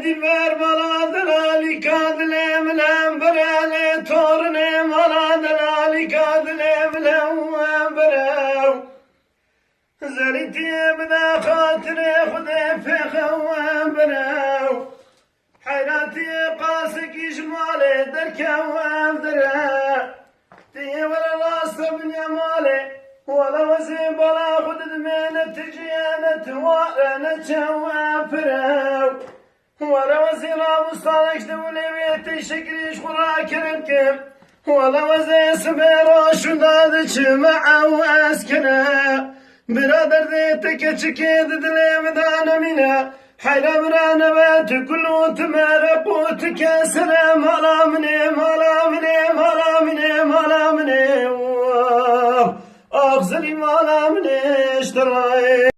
دي بر بلا دلالي كادلي ملام برالي تورني ملا دلالي كادلي ملام براو زريتي بدا خاطري خذي في خوان براو حيراتي قاسك جمالي دركوان درا تي ولا راس بن مالي ولا وزن بلا خد دمينة تجيانة وانا تشوى فراو ولا وزن وصالك دولي ويتي شكريش ولا كرمكم ولا وزن سميرو شدادك مع واسكنا برادر ديتك تشكيد دلي مدانا منا حيلا برانا بات كل تمارق وتك سلام هلا مني هلا مني هلا مني هلا مني أغزلي ما لا من اشتراي